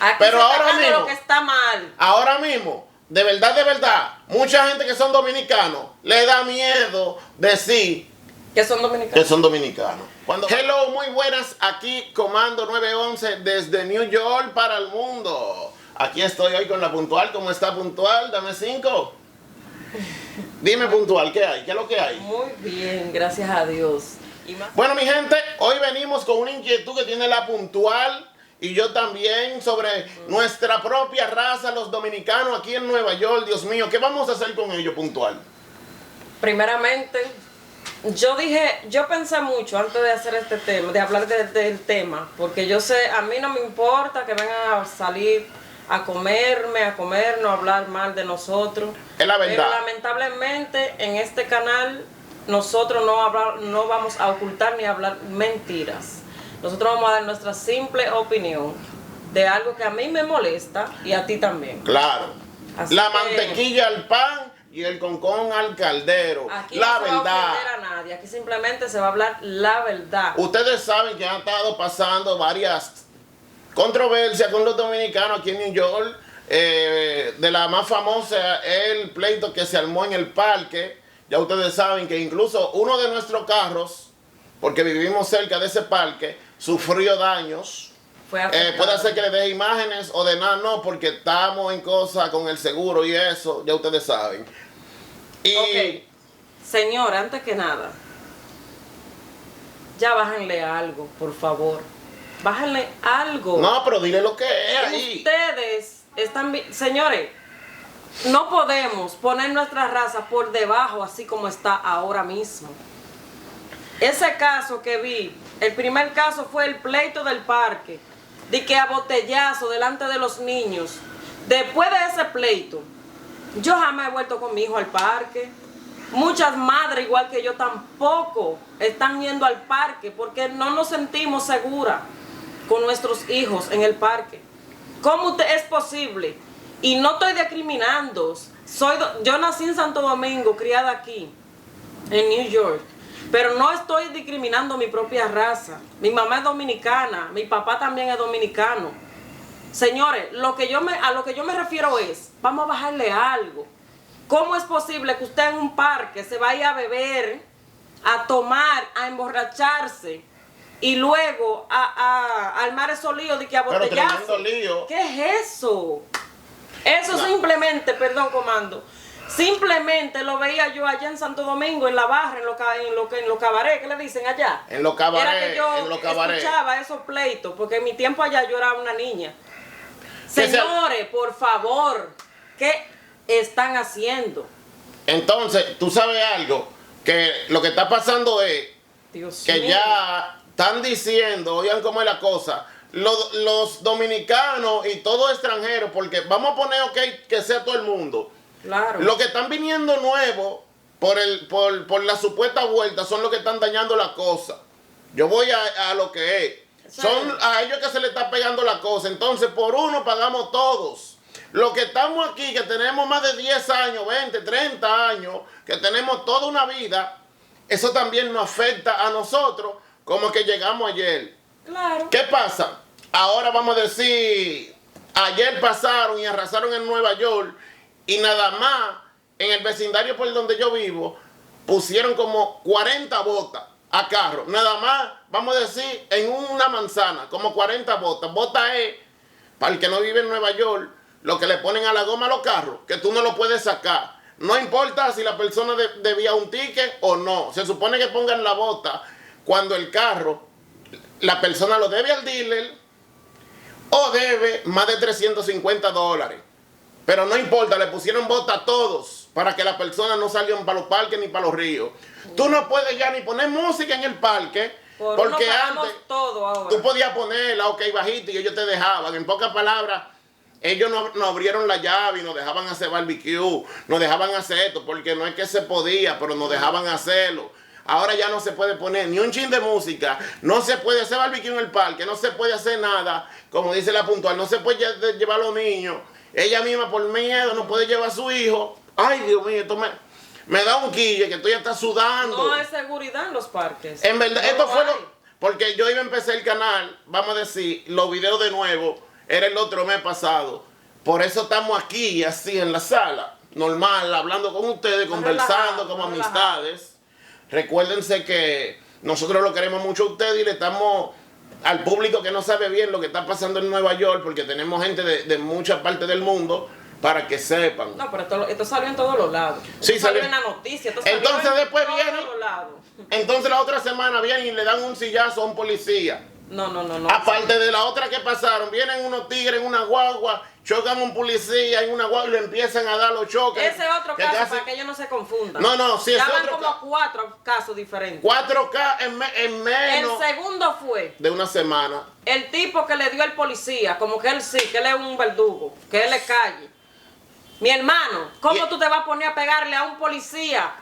Aquí Pero se ahora está mismo, lo que está mal. ahora mismo, de verdad, mucha gente que son dominicanos le da miedo decir Que son que dominicanos. son dominicanos. Hello, muy buenas, aquí Comando 911 desde New York para el mundo. Aquí estoy hoy con la Puntual. ¿Cómo está Puntual? Dame 5. Dime Puntual, ¿qué hay? ¿Qué es lo que hay? Muy bien, gracias a Dios. Y más. Bueno, mi gente, hoy venimos con una inquietud que tiene la Puntual y yo también sobre nuestra propia raza, los dominicanos aquí en Nueva York. Dios mío, ¿qué vamos a hacer con ellos, Puntual? Primeramente, yo pensé mucho antes de hacer este tema, de hablar del tema, porque yo sé, a mí no me importa que vengan a salir a comernos, a hablar mal de nosotros. Es la verdad. Pero lamentablemente en este canal nosotros no vamos a ocultar ni a hablar mentiras. Nosotros vamos a dar nuestra simple opinión de algo que a mí me molesta y a ti también. Claro. Así La que mantequilla al pan y el concón al caldero. aquí La no se va a verdad. ofender a nadie, aquí simplemente se va a hablar la verdad. Ustedes saben que han estado pasando varias controversias con los dominicanos aquí en New York. De la más famosa, el pleito que se armó en el parque. Ya ustedes saben que incluso uno de nuestros carros, porque vivimos cerca de ese parque, sufrió daños. Fue afectado. Puede ser que le dé imágenes o de nada, no, porque estamos en cosas con el seguro y eso, ya ustedes saben. Y Ok, señor, antes que nada, ya bájenle algo, por favor. Bájenle algo. no, pero dile lo que es ahí. Ustedes están señores, no podemos poner nuestra raza por debajo así como está ahora mismo. Ese caso que vi, el primer caso fue el pleito del parque, de que a botellazo delante de los niños. Después de ese pleito, yo jamás he vuelto con mi hijo al parque. Muchas madres, igual que yo, tampoco están yendo al parque porque no nos sentimos seguras con nuestros hijos en el parque. ¿Cómo es posible? Y no estoy discriminando. Yo nací en Santo Domingo, criada aquí, en New York. Pero no estoy discriminando mi propia raza. Mi mamá es dominicana, mi papá también es dominicano. Señores, a lo que yo me refiero es, vamos a bajarle algo. ¿Cómo es posible que usted en un parque se vaya a beber, a tomar, a emborracharse y luego a armar esos líos de que a Pero botellazo? tremendo lío. ¿Qué es eso? Eso simplemente, perdón, comando, simplemente lo veía yo allá en Santo Domingo, en la barra, en los cabarets, ¿qué le dicen allá? En los cabarets, Era que yo en los cabarets. escuchaba esos pleitos, porque en mi tiempo allá yo era una niña. Que Señores, por favor, ¿qué están haciendo? Entonces, tú sabes algo, que lo que está pasando es Dios que mío. ya están diciendo, oigan cómo es la cosa, los dominicanos y todo extranjero, porque vamos a poner, ok, que sea todo el mundo. Claro. Los que están viniendo nuevos por la supuesta vuelta son los que están dañando la cosa. Yo voy a lo que es. Son a ellos que se le está pegando la cosa. Entonces, por uno pagamos todos. Los que estamos aquí, que tenemos más de 10 años, 20, 30 años, que tenemos toda una vida, eso también nos afecta a nosotros, como que llegamos ayer. Claro. ¿Qué pasa? Ahora vamos a decir, ayer pasaron y arrasaron en Nueva York y nada más en el vecindario por donde yo vivo pusieron como 40 botas a carro. Nada más, vamos a decir, en una manzana, como 40 botas. Bota es, para el que no vive en Nueva York, lo que le ponen a la goma a los carros, que tú no lo puedes sacar. No importa si la persona debía un ticket o no. Se supone que pongan la bota cuando el carro, la persona lo debe al dealer o debe más de $350. Pero no importa, le pusieron bota a todos para que las personas no salgan para los parques ni para los ríos. Tú no puedes ya ni poner música en el parque, porque antes todo ahora. tú podías ponerla, ok, bajito, y ellos te dejaban. En pocas palabras, ellos nos abrieron la llave y nos dejaban hacer barbecue, nos dejaban hacer esto, porque no es que se podía, pero nos dejaban hacerlo. Ahora ya no se puede poner ni un chin de música, no se puede hacer barbecue en el parque, no se puede hacer nada, como dice la Puntual, no se puede llevar a los niños. Ella misma por miedo no puede llevar a su hijo. Ay, Dios mío, esto me da un quille, que tú ya estás sudando. No hay seguridad en los parques. En verdad, No esto lo fue hay. porque yo iba a empezar el canal, vamos a decir, los videos de nuevo, era el otro mes pasado. Por eso estamos aquí, así en la sala, normal, hablando con ustedes, conversando como amistades. Recuérdense que nosotros lo queremos mucho a ustedes y le estamos al público que no sabe bien lo que está pasando en Nueva York, porque tenemos gente de muchas partes del mundo, para que sepan. No, pero esto salió en todos los lados. Sí, salió en la noticia. Entonces después viene. Entonces la otra semana vienen y le dan un sillazo a un policía. No. Aparte de la otra que pasaron, vienen unos tigres en una guagua, chocan a un policía en una guagua y le empiezan a dar los choques. Ese es otro caso para que ellos no se confundan. No, sí, ya van como 4 casos diferentes. 4 en menos. El segundo fue de una semana. el tipo que le dio al policía, como que él sí, que él es un verdugo, que él le calle. Mi hermano, ¿cómo tú te vas a poner a pegarle a un policía?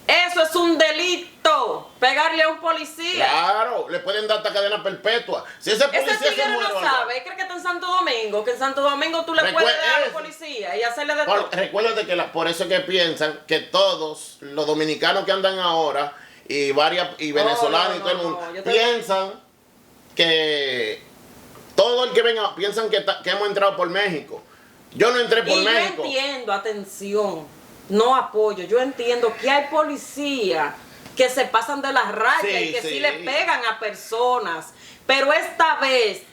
Eso es un delito, pegarle a un policía. Claro, le pueden dar hasta cadena perpetua. Si ese policía ese tigre no sabe, cree que está en Santo Domingo, que en Santo Domingo tú le puedes dar a la policía y hacerle de todo. Recuérdate que por eso es que piensan que todos los dominicanos que andan ahora y venezolanos y todo el mundo piensan que todo el que venga piensan que hemos entrado por México. Yo no entré por México. Yo entiendo, atención, no apoyo. Yo entiendo que hay policías que se pasan de las rayas y que sí le pegan a personas. Pero esta vez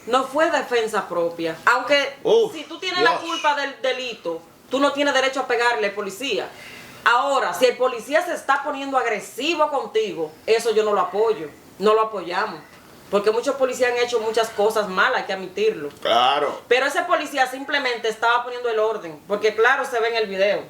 no fue defensa propia. Aunque si tú tienes la culpa del delito, tú no tienes derecho a pegarle al policía. Ahora, si el policía se está poniendo agresivo contigo, eso yo no lo apoyo. No lo apoyamos. Porque muchos policías han hecho muchas cosas malas, hay que admitirlo. Claro. Pero ese policía simplemente estaba poniendo el orden. Porque claro, se ve en el video.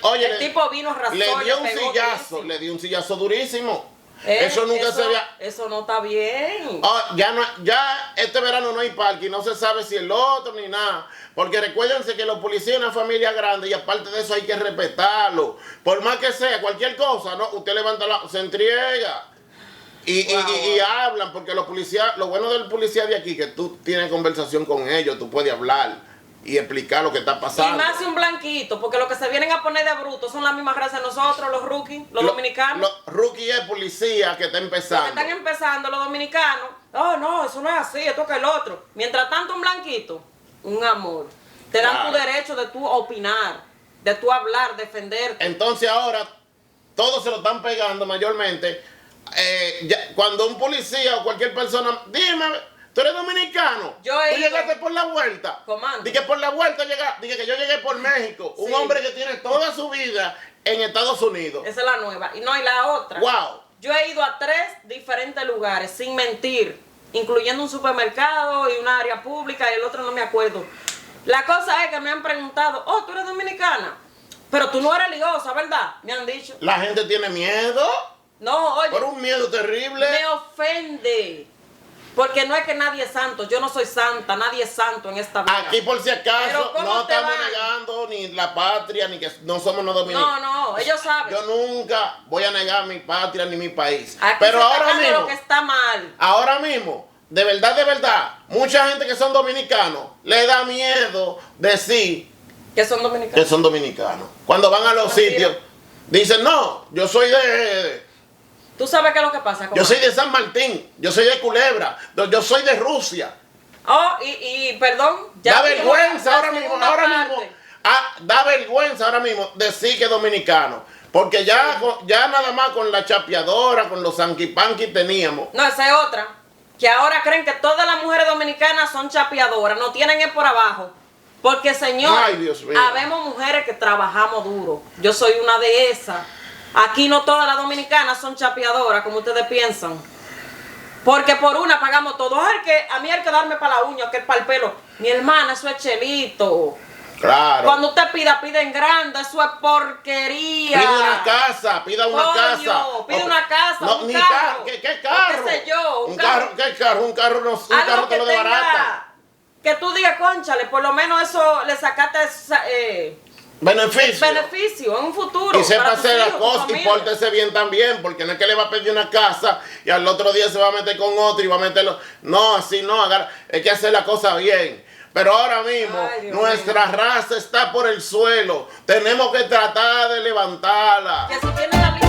Oye, el tipo vino arrasó, le dio un sillazo durísimo. Eso nunca se había. Eso no está bien. Ya este verano no hay parque y no se sabe si el otro ni nada. Porque recuérdense que los policías son una familia grande y aparte de eso hay que respetarlo. Por más que sea, cualquier cosa, ¿no? Usted levanta se entrega. Y hablan, porque los policías, lo bueno del policía de aquí, que tú tienes conversación con ellos, tú puedes hablar y explicar lo que está pasando. Y más si un blanquito, porque los que se vienen a poner de brutos son la misma raza de nosotros, los rookies, los dominicanos. Los rookies es policía que está empezando. Los que están empezando, los dominicanos. Oh, no, eso no es así, esto que el otro. Mientras tanto, un blanquito, un amor. Te dan tu derecho de tú opinar, de tú hablar, defenderte. Entonces ahora, todos se lo están pegando mayormente. Cuando un policía o cualquier persona, dime, ¿tú eres dominicano? ¿Tú llegaste por la vuelta? Comando. Dije por la vuelta, dije que yo llegué por México. Sí. Un hombre que tiene toda su vida en Estados Unidos. Esa es la nueva. Y no, y la otra. Wow. Yo he ido a 3 diferentes lugares, sin mentir, incluyendo un supermercado y un área pública y el otro no me acuerdo. La cosa es que me han preguntado, oh, ¿tú eres dominicana? Pero tú no eres liosa, ¿verdad? Me han dicho. La gente tiene miedo. No, oye. Por un miedo terrible. Me ofende. Porque no es que nadie es santo. Yo no soy santa. Nadie es santo en esta vida. Aquí, por si acaso, no estamos negando ni la patria, ni que no somos los dominicanos. No, ellos saben. Yo nunca voy a negar mi patria ni mi país. Aquí pero se ahora mismo, lo que está mal. Ahora mismo, de verdad, mucha gente que son dominicanos le da miedo decir que son dominicanos. Que son dominicanos. Cuando van a los sitios, dicen, no, yo soy de... ¿Tú sabes qué es lo que pasa? Yo soy de San Martín, yo soy de Culebra, yo soy de Rusia. Oh, perdón. Ya da vergüenza ahora mismo. Da vergüenza ahora mismo decir que es dominicano. Porque ya nada más con la chapeadora, con los sanquipanqui teníamos. No, esa es otra. Que ahora creen que todas las mujeres dominicanas son chapeadoras, no tienen es por abajo. Porque, señor, habemos mujeres que trabajamos duro. Yo soy una de esas. Aquí no todas las dominicanas son chapeadoras, como ustedes piensan. Porque por una pagamos todo. A mí hay que darme para la uña, que es para el pelo. Mi hermana, eso es chelito. Claro. Cuando usted pide en grande, eso es porquería. Pide una casa, pida una casa. Pide una casa, no, un carro. ¿Qué carro? ¿Qué sé yo? Un carro, ¿qué carro? Un carro te lo de barata. Que tú digas, cónchale, por lo menos eso le sacaste beneficio en un futuro. Y sepa hacer las cosas y pórtese bien también, porque no es que le va a pedir una casa y al otro día se va a meter con otro y va a meterlo. No, así no, hay que hacer la cosa bien. Pero ahora mismo nuestra raza está por el suelo. Tenemos que tratar de levantarla. Que si tiene la